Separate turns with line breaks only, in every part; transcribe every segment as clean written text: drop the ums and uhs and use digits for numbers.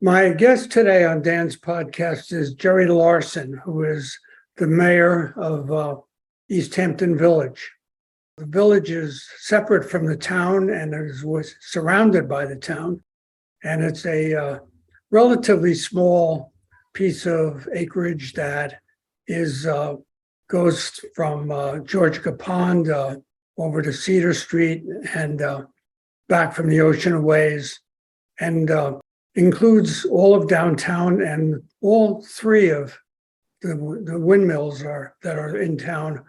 My guest today on Dan's podcast is Jerry Larsen, who is the mayor of East Hampton Village. The village is separate from the town and was surrounded by the town. And it's a relatively small piece of acreage that goes from Georgia Pond over to Cedar Street and back from the ocean a ways, and includes all of downtown, and all three of the windmills that are in town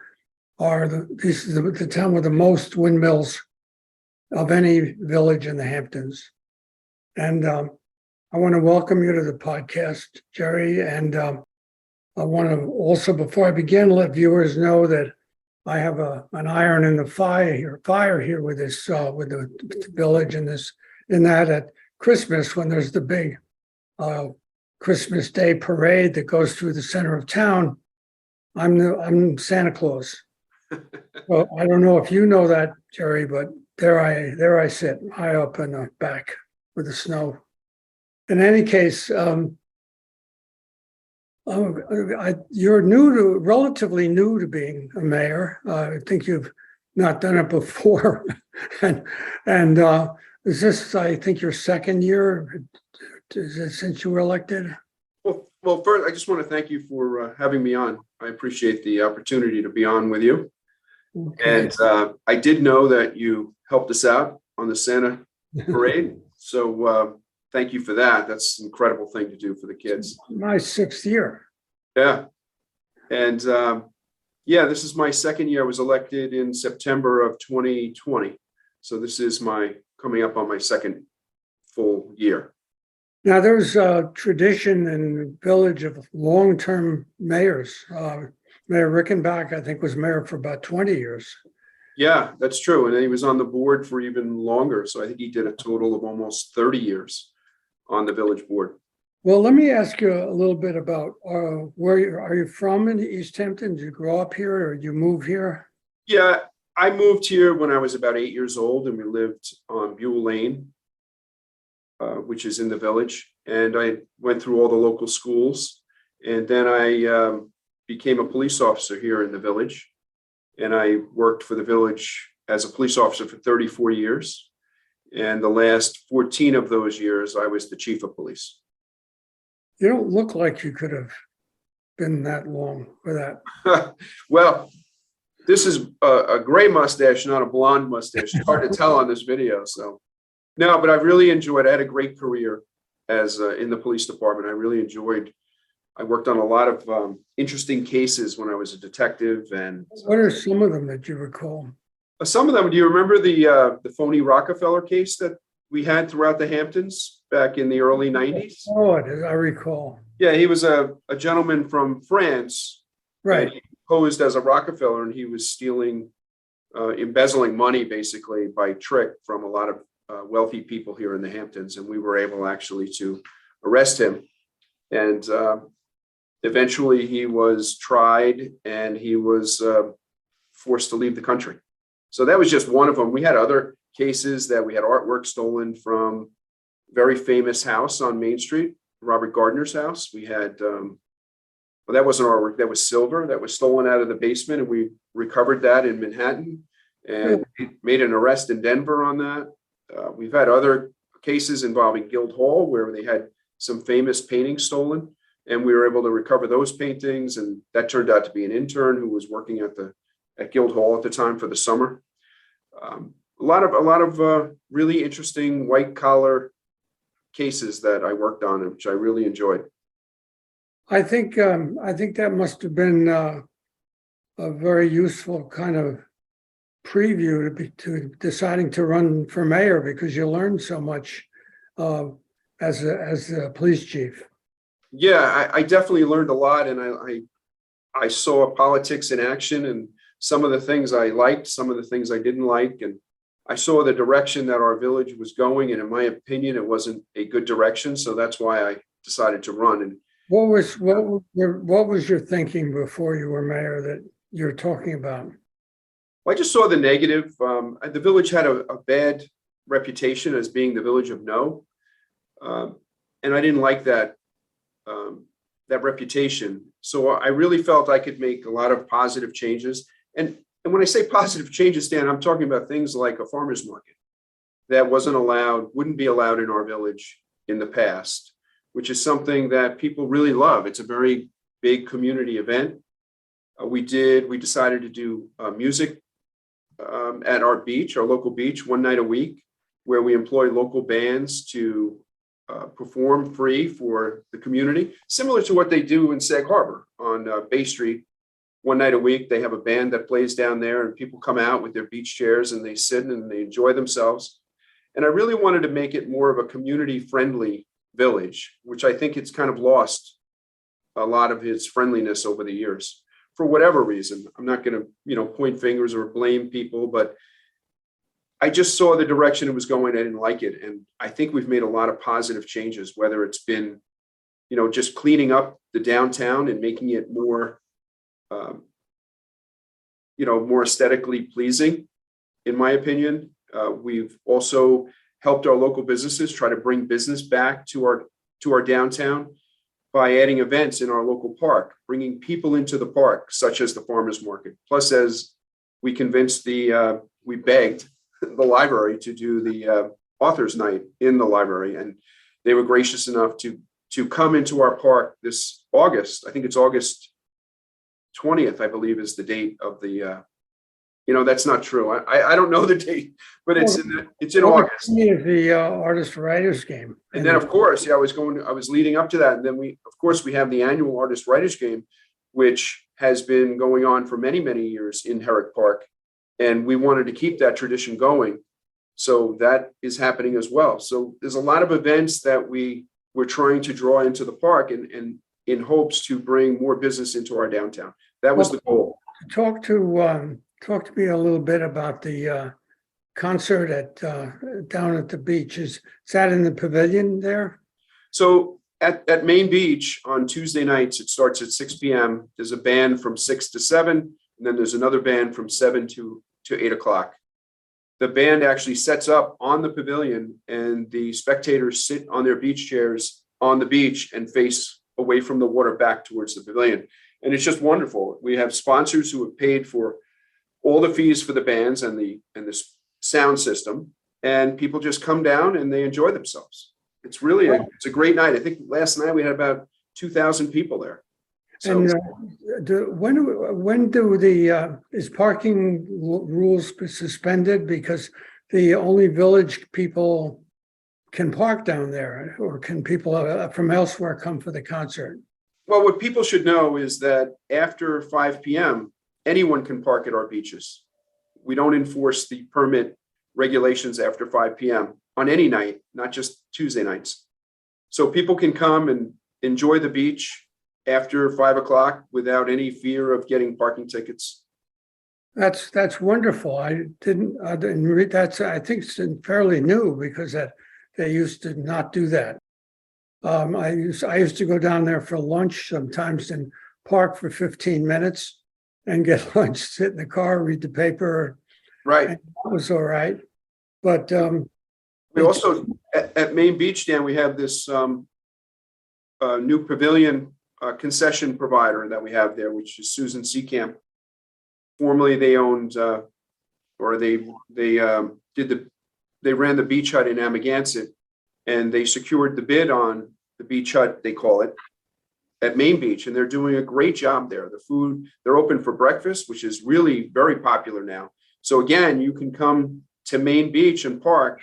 this is the town with the most windmills of any village in the Hamptons. And I want to welcome you to the podcast, Jerry. And I want to also, before I begin, let viewers know that I have an iron in the fire here with this with the village in that at Christmas, when there's the big Christmas Day parade that goes through the center of town, I'm Santa Claus. Well, I don't know if you know that, Jerry, but there I sit high up in the back with the snow. In any case, you're relatively new to being a mayor. I think you've not done it before, and is this, I think, your second year? Is it since you were elected?
Well, first, I just want to thank you for having me on. I appreciate the opportunity to be on with you. Okay. And I did know that you helped us out on the Santa parade. So thank you for that. That's an incredible thing to do for the kids.
My sixth year.
Yeah. And this is my second year. I was elected in September of 2020. So this is coming up on my second full year.
Now, there's a tradition in the village of long-term mayors. Mayor Rickenbach, I think, was mayor for about 20 years.
Yeah, that's true. And he was on the board for even longer. So I think he did a total of almost 30 years on the village board.
Well, let me ask you a little bit about where are you from in East Hampton? Did you grow up here or did you move here?
Yeah, I moved here when I was about 8 years old, and we lived on Buell Lane, which is in the village. And I went through all the local schools. And then I became a police officer here in the village. And I worked for the village as a police officer for 34 years. And the last 14 of those years, I was the chief of police.
You don't look like you could have been that long for that.
Well, this is a gray mustache, not a blonde mustache. It's hard to tell on this video. So, no, but I've really enjoyed. I had a great career as in the police department. I worked on a lot of interesting cases when I was a detective. And
what are some of them that you recall?
Some of them. Do you remember the phony Rockefeller case that we had throughout the Hamptons back in the early 90s?
Oh, I recall.
Yeah, he was a gentleman from France.
Right.
He posed as a Rockefeller, and he was stealing, embezzling money basically by trick from a lot of wealthy people here in the Hamptons. And we were able actually to arrest him. And eventually he was tried and he was forced to leave the country. So that was just one of them. We had other cases that we had artwork stolen from a very famous house on Main Street, Robert Gardner's house. We had, well, that wasn't artwork, that was silver that was stolen out of the basement, and we recovered that in Manhattan and made an arrest in Denver on that. We've had other cases involving Guildhall where they had some famous paintings stolen, and we were able to recover those paintings. And that turned out to be an intern who was working at Guildhall at the time for the summer. A lot of really interesting white collar cases that I worked on, which I really enjoyed.
I think that must have been a very useful kind of preview to deciding to run for mayor, because you learn so much as a police chief.
Yeah, I definitely learned a lot, and I saw politics in action, and some of the things I liked, some of the things I didn't like, and I saw the direction that our village was going, and in my opinion, it wasn't a good direction. So that's why I decided to run. And
what was your thinking before you were mayor that you're talking about?
I just saw the negative. The village had a bad reputation as being the village of no. and I didn't like that reputation. So I really felt I could make a lot of positive changes. And when I say positive changes, Dan, I'm talking about things like a farmer's market that wouldn't be allowed in our village in the past, which is something that people really love. It's a very big community event. We decided to do music at our beach, our local beach, one night a week, where we employ local bands to perform free for the community, similar to what they do in Sag Harbor on Bay Street. One night a week, they have a band that plays down there, and people come out with their beach chairs and they sit and they enjoy themselves. And I really wanted to make it more of a community-friendly village, which I think it's kind of lost a lot of its friendliness over the years. For whatever reason, I'm not going to, point fingers or blame people, but I just saw the direction it was going. I didn't like it. And I think we've made a lot of positive changes, whether it's been, just cleaning up the downtown and making it more, more aesthetically pleasing, in my opinion. We've also helped our local businesses try to bring business back to our downtown by adding events in our local park, bringing people into the park, such as the farmers market. Plus, as we we begged the library to do the authors night in the library, and they were gracious enough to come into our park this August. I think it's August 20th, I believe, is the date of the. That's not true. I don't know the date, but it's in August.
The artist writers game,
and then of course, I was leading up to that, and then we have the annual artist writers game, which has been going on for many years in Herrick Park, and we wanted to keep that tradition going, so that is happening as well. So there's a lot of events that we're trying to draw into the park, and in hopes to bring more business into our downtown. That was the goal.
Talk to me a little bit about the concert down at the beach. Is that in the pavilion there?
So at Main Beach on Tuesday nights, it starts at 6 p.m. There's a band from 6 to 7, and then there's another band from 7 to 8 o'clock. The band actually sets up on the pavilion, and the spectators sit on their beach chairs on the beach and face away from the water back towards the pavilion. And it's just wonderful. We have sponsors who have paid for all the fees for the bands and the sound system, and people just come down and they enjoy themselves. It's really it's a great night. I think last night we had about 2,000 people there. So,
and when is parking rules suspended, because the only village people can park down there, or can people from elsewhere come for the concert?
Well, what people should know is that after 5 p.m., anyone can park at our beaches. We don't enforce the permit regulations after 5 p.m. on any night, not just Tuesday nights. So people can come and enjoy the beach after 5 o'clock without any fear of getting parking tickets.
That's wonderful. I didn't read that. I think it's fairly new, because they used to not do that. I used to go down there for lunch sometimes and park for 15 minutes and get lunch, sit in the car, read the paper.
Right.
And that was all right. But
we also, at Main Beach, Dan, we have this new pavilion concession provider that we have there, which is Susan Seacamp. Formerly, they owned, they ran the beach hut in Amagansett, and they secured the bid on the beach hut, they call it, at Main Beach, and they're doing a great job there. The food, they're open for breakfast, which is really very popular now. So again, you can come to Main Beach and park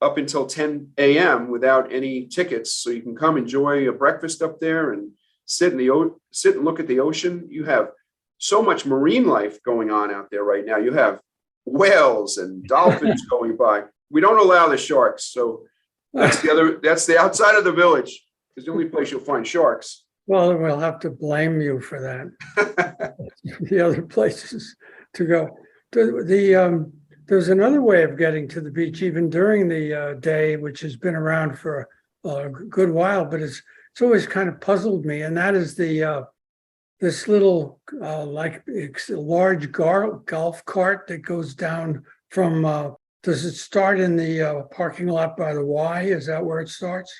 up until 10 a.m. without any tickets. So you can come enjoy a breakfast up there and sit and look at the ocean. You have so much marine life going on out there right now. You have whales and dolphins going by. We don't allow the sharks, so that's the outside of the village. It's the only place you'll find sharks.
Well, we'll have to blame you for that. The other places to go. There's another way of getting to the beach, even during the day, which has been around for a good while, but it's always kind of puzzled me, and that is this little it's a large golf cart that goes down from. Does it start in the parking lot by the Y? Is that where it starts?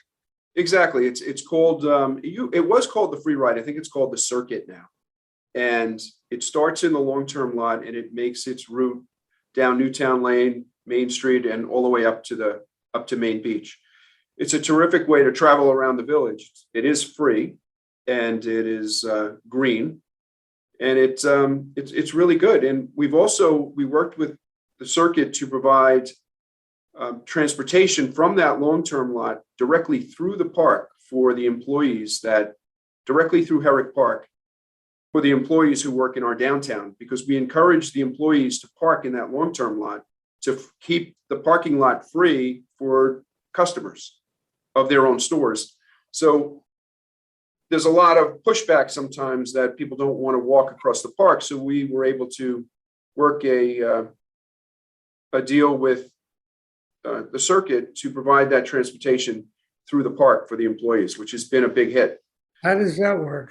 Exactly. It's called, it was called the free ride. I think it's called the circuit now. And it starts in the long-term lot and it makes its route down Newtown Lane, Main Street, and all the way up to Main Beach. It's a terrific way to travel around the village. It is free and it is green, and it's really good. And we worked with the circuit to provide transportation from that long-term lot directly through the park for the employees directly through Herrick Park for the employees who work in our downtown, because we encourage the employees to park in that long-term lot to keep the parking lot free for customers of their own stores. So there's a lot of pushback sometimes that people don't want to walk across the park. So we were able to work a deal with the circuit to provide that transportation through the park for the employees, which has been a big hit.
How does that work?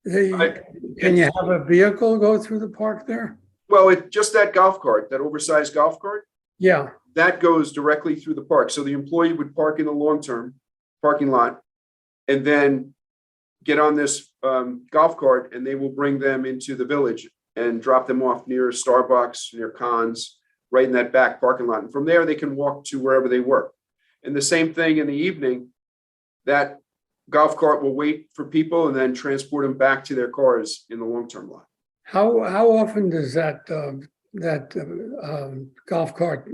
Can you have a vehicle go through the park there?
Well, just that golf cart, that oversized golf cart,
Yeah.
that goes directly through the park. So the employee would park in the long-term parking lot and then get on this golf cart, and they will bring them into the village and drop them off near Starbucks, near Conn's, right in that back parking lot. And from there, they can walk to wherever they work. And the same thing in the evening, that golf cart will wait for people and then transport them back to their cars in the long-term lot.
How often does that golf cart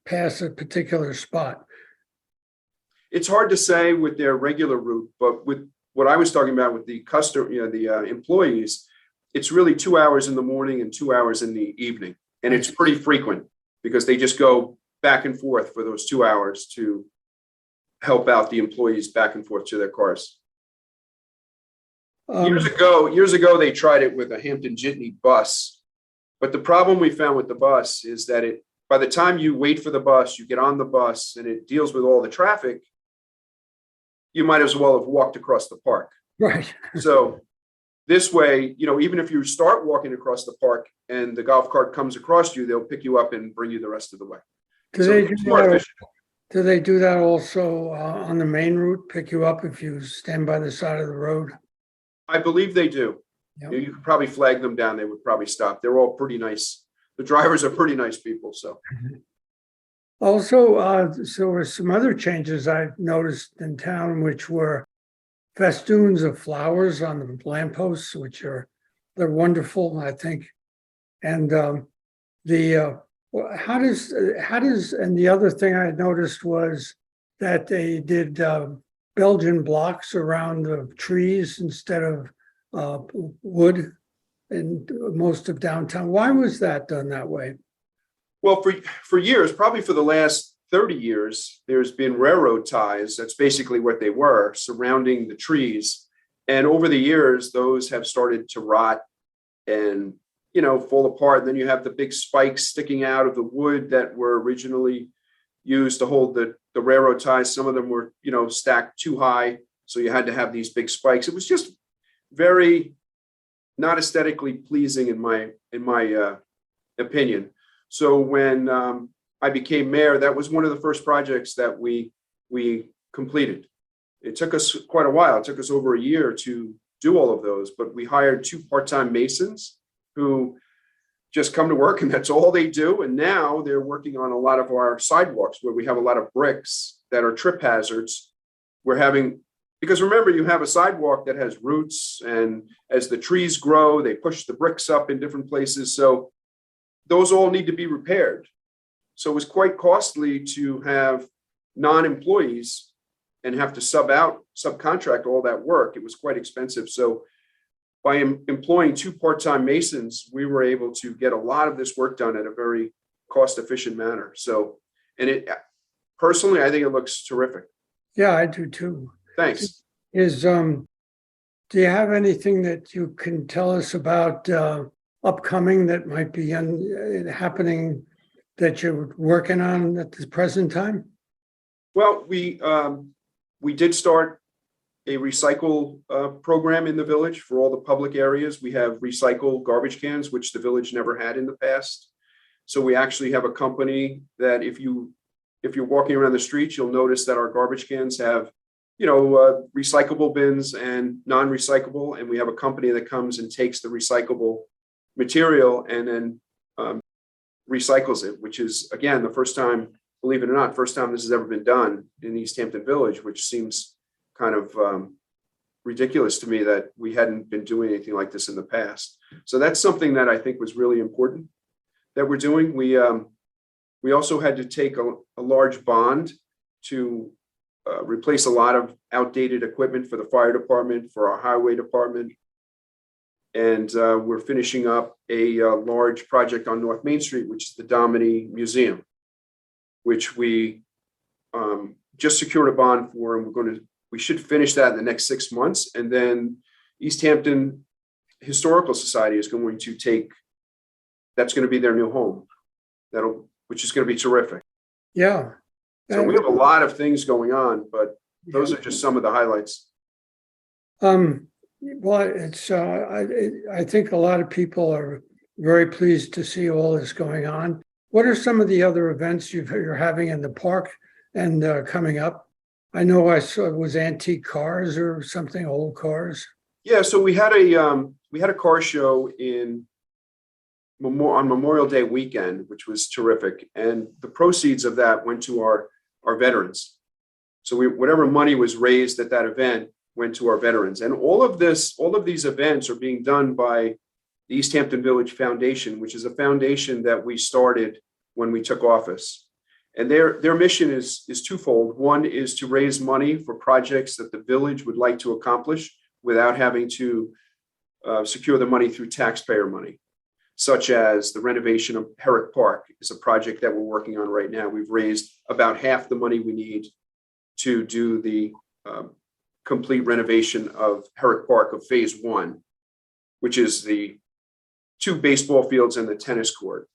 pass a particular spot?
It's hard to say with their regular route, but with what I was talking about with the the employees, it's really 2 hours in the morning and 2 hours in the evening. And it's pretty frequent because they just go back and forth for those 2 hours to help out the employees back and forth to their cars. Years ago, they tried it with a Hampton Jitney bus. But the problem we found with the bus is that by the time you wait for the bus, you get on the bus and it deals with all the traffic, you might as well have walked across the park.
Right.
So this way, even if you start walking across the park and the golf cart comes across you, they'll pick you up and bring you the rest of the way.
Do they do that also on the main route, pick you up if you stand by the side of the road?
I believe they do.
Yep.
You could probably flag them down. They would probably stop. They're all pretty nice. The drivers are pretty nice people. So.
Also, so were some other changes I've noticed in town, which were festoons of flowers on the lampposts, they're wonderful, I think. And how does and the other thing I noticed was that they did Belgian blocks around the trees instead of wood in most of downtown. Why was that done that way?
Well, for years, probably for the last 30 years, there's been railroad ties. That's basically what they were, surrounding the trees. And over the years, those have started to rot and, fall apart. And then you have the big spikes sticking out of the wood that were originally used to hold the railroad ties. Some of them were, stacked too high. So you had to have these big spikes. It was just very not aesthetically pleasing in my opinion. So when I became mayor, that was one of the first projects that we completed. It took us quite a while. It took us over a year to do all of those, but we hired 2 part-time masons who just come to work and that's all they do. And now they're working on a lot of our sidewalks where we have a lot of bricks that are trip hazards. Because remember, you have a sidewalk that has roots, and as the trees grow, they push the bricks up in different places. So those all need to be repaired. So it was quite costly to have non-employees and have to subcontract all that work. It was quite expensive. So by employing 2 part-time masons, we were able to get a lot of this work done at a very cost-efficient manner. So, personally, I think it looks terrific.
Yeah, I do too.
Thanks.
Do you have anything that you can tell us about upcoming that might be happening that you're working on at the present time?
Well, we did start a recycle program in the village for all the public areas. We have recycle garbage cans, which the village never had in the past. So we actually have a company that if you're walking around the streets, you'll notice that our garbage cans have recyclable bins and non-recyclable. And we have a company that comes and takes the recyclable material and then recycles it, which is, again, the first time, believe it or not, first time this has ever been done in East Hampton Village, which seems kind of ridiculous to me that we hadn't been doing anything like this in the past. So that's something that I think was really important that we're doing. We also had to take a large bond to replace a lot of outdated equipment for the fire department, for our highway department. And we're finishing up a large project on North Main Street, which is the Domini Museum, which we just secured a bond for, and we should finish that in the next 6 months. And then East Hampton Historical Society is going to that's going to be their new home, which is going to be terrific.
Yeah.
So we have a lot of things going on, but those are just some of the highlights.
Well, it's I think a lot of people are very pleased to see all this going on. What are some of the other events you're having in the park and coming up? I know I saw it was antique cars or something, old cars.
Yeah, so we had a car show on Memorial Day weekend, which was terrific, and the proceeds of that went to our veterans. So whatever money was raised at that event went to our veterans, and all of these events are being done by the East Hampton Village Foundation, which is a foundation that we started when we took office. And their mission is twofold. One is to raise money for projects that the village would like to accomplish without having to secure the money through taxpayer money, such as the renovation of Herrick Park is a project that we're working on right now. We've raised about half the money we need to do the complete renovation of Herrick Park of phase 1, which is the 2 baseball fields and the tennis court,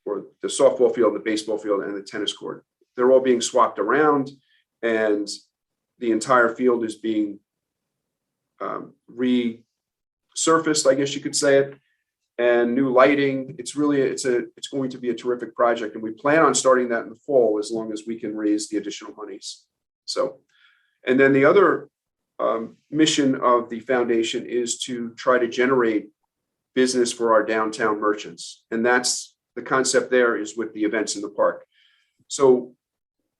or the softball field, the baseball field, and the tennis court. They're all being swapped around, and the entire field is being resurfaced, I guess you could say it, and new lighting. It's going to be a terrific project, and we plan on starting that in the fall as long as we can raise the additional monies. So, and then the other mission of the foundation is to try to generate business for our downtown merchants, and that's the concept there is with the events in the park. So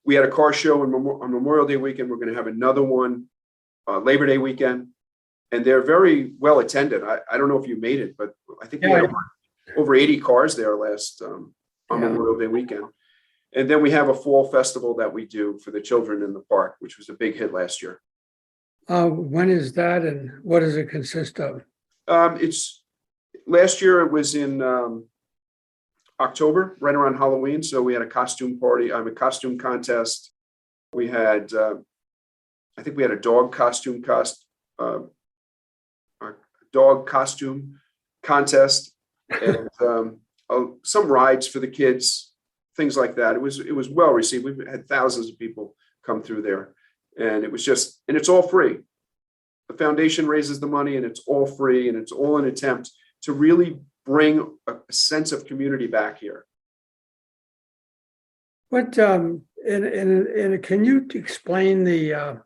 we had a car show on Memorial Day weekend. We're going to have another one Labor Day weekend, and they're very well attended. I don't know if you made it, but I think we had over 80 cars there last on Memorial Day weekend. And then we have a fall festival that we do for the children in the park, which was a big hit last year.
When is that, and what does it consist of?
Last year it was in October, right around Halloween. So we had a costume party, a costume contest. We had, I think we had a dog costume contest, and some rides for the kids, things like that. It was well received. We've had thousands of people come through there, and it's all free. The foundation raises the money, and it's all free, and it's all an attempt to really bring a sense of community back here.
What can you explain the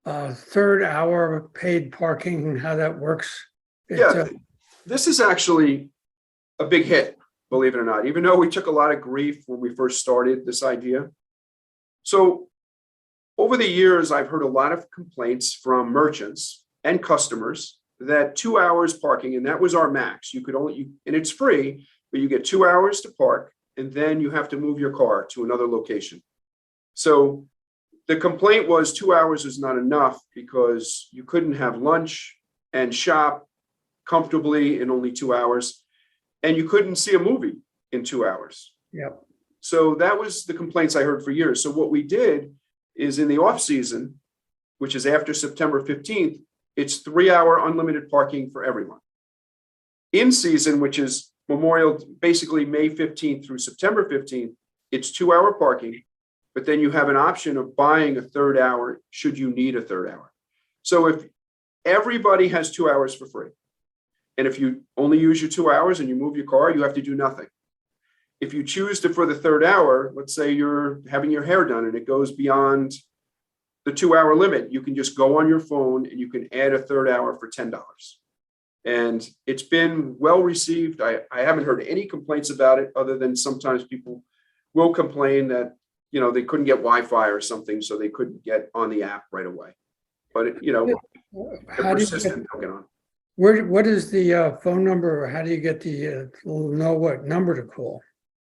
third hour paid parking and how that works?
This is actually a big hit, believe it or not, even though we took a lot of grief when we first started this idea. So over the years, I've heard a lot of complaints from merchants and customers that 2 hours parking, and that was our max. You could and it's free, but you get 2 hours to park, and then you have to move your car to another location. So the complaint was 2 hours is not enough because you couldn't have lunch and shop comfortably in only 2 hours, and you couldn't see a movie in 2 hours.
Yep.
So that was the complaints I heard for years. So what we did is in the off season, which is after September 15th, it's 3 hour unlimited parking for everyone. In season, which is basically May 15th through September 15th, it's 2 hour parking, but then you have an option of buying a third hour should you need a third hour. So if everybody has 2 hours for free, and if you only use your 2 hours and you move your car, you have to do nothing. If you choose for the third hour, let's say you're having your hair done and it goes beyond the 2-hour limit. You can just go on your phone and you can add a third hour for $10. And it's been well received. I haven't heard any complaints about it, other than sometimes people will complain that, they couldn't get Wi-Fi or something, so they couldn't get on the app right away. But, they're
How do you
persistent, they'll get on.
what is the phone number, or how do you get the know what number to call?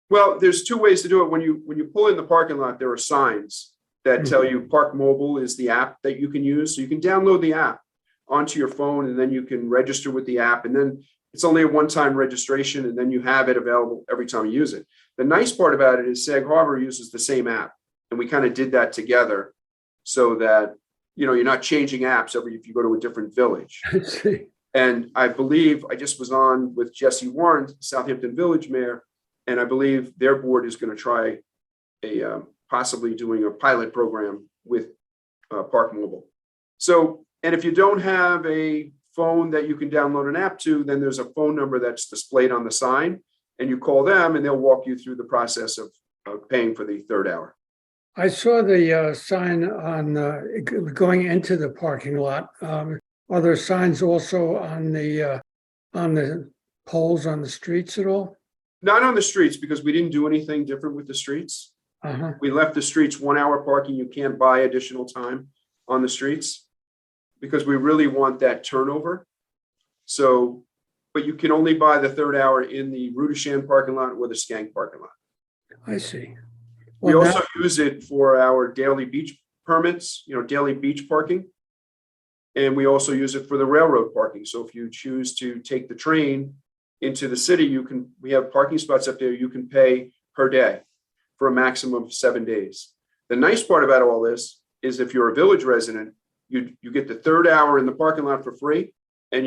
Well, there's two ways to do it. When you pull in the parking lot, there are signs that tell you Park Mobile is the app that you can use. So you can download the app onto your phone, and then you can register with the app. And then it's only a one-time registration, and then you have it available every time you use it. The nice part about it is Sag Harbor uses the same app, and we kind of did that together so that, you're not changing apps if you go to a different village.
I see.
And I believe I just was on with Jesse Warren, Southampton Village Mayor, and I believe their board is going to try possibly doing a pilot program with Park Mobile. So, and if you don't have a phone that you can download an app to, then there's a phone number that's displayed on the sign, and you call them and they'll walk you through the process of paying for the third hour.
I saw the sign on going into the parking lot. Are there signs also on the poles on the streets at all?
Not on the streets, because we didn't do anything different with the streets.
Uh-huh.
We left the streets 1 hour parking. You can't buy additional time on the streets because we really want that turnover. So, but you can only buy the third hour in the Rudishan parking lot or the Skank parking lot.
I see.
We
Well,
also use it for our daily beach permits, daily beach parking. And we also use it for the railroad parking. So if you choose to take the train into the city, we have parking spots up there you can pay per day for a maximum of 7 days. The nice part about all this is if you're a village resident, you get the third hour in the parking lot for free, and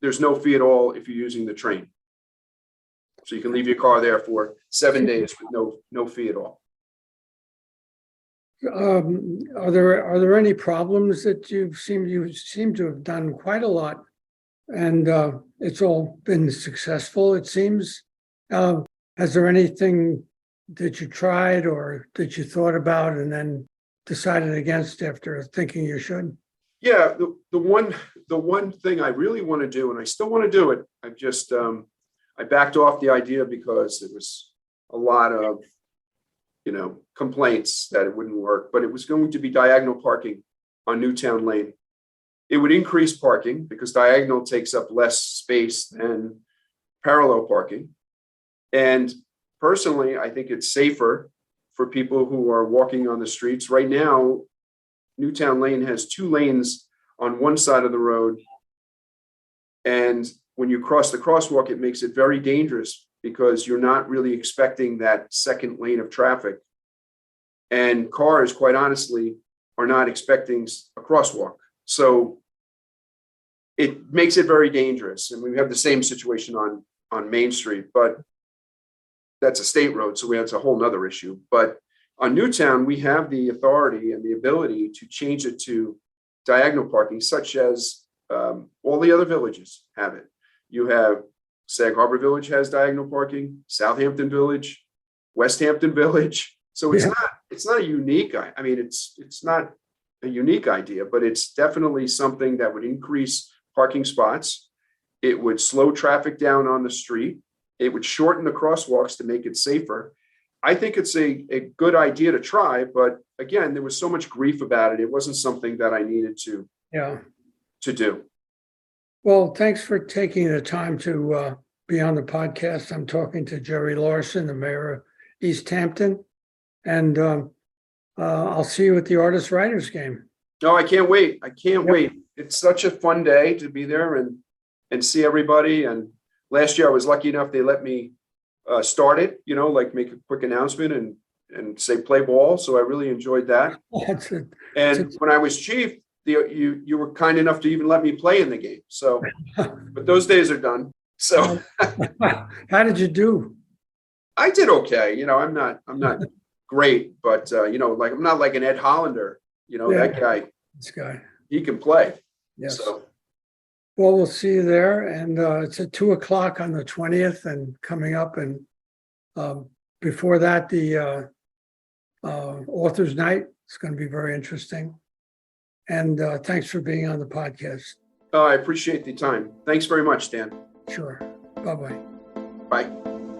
there's no fee at all if you're using the train. So you can leave your car there for 7 days with no fee at all.
are there any problems that you seem to have done quite a lot, and it's all been successful, it seems? Has there anything that you tried or that you thought about and then decided against after thinking you should?
Yeah, the one thing I really want to do, and I still want to do it, I've just I backed off the idea because it was a lot of complaints that it wouldn't work, but it was going to be diagonal parking on Newtown Lane. It would increase parking because diagonal takes up less space than parallel parking. And personally, I think it's safer for people who are walking on the streets. Right now, Newtown Lane has 2 lanes on one side of the road. And when you cross the crosswalk, it makes it very dangerous because you're not really expecting that second lane of traffic. And cars, quite honestly, are not expecting a crosswalk. So it makes it very dangerous. And we have the same situation on Main Street, but that's a state road, so that's a whole nother issue. But on Newtown, we have the authority and the ability to change it to diagonal parking, such as all the other villages have it. You have Sag Harbor Village has diagonal parking, Southampton Village, West Hampton Village. So it's not a unique. I mean, it's not a unique idea, but it's definitely something that would increase parking spots. It would slow traffic down on the street. It would shorten the crosswalks to make it safer. I think it's a good idea to try, but again, there was so much grief about it. It wasn't something that I needed to do.
Well, thanks for taking the time to be on the podcast. I'm talking to Jerry Larsen, the mayor of East Hampton, and I'll see you at the Artists Writers game.
No, I can't wait. I can't wait. It's such a fun day to be there and see everybody. And last year I was lucky enough, they let me start it, like make a quick announcement and say play ball. So I really enjoyed that. And when I was chief, you were kind enough to even let me play in the game. So, but those days are done. So
how did you do?
I did okay. I'm not great, but like I'm not like an Ed Hollander, that guy.
This guy.
He can play.
Yes.
So.
Well, we'll see you there. And it's at 2:00 on the 20th and coming up. And before that, the author's night. It's going to be very interesting. And thanks for being on the podcast.
I appreciate the time. Thanks very much, Dan.
Sure. Bye-bye.
Bye.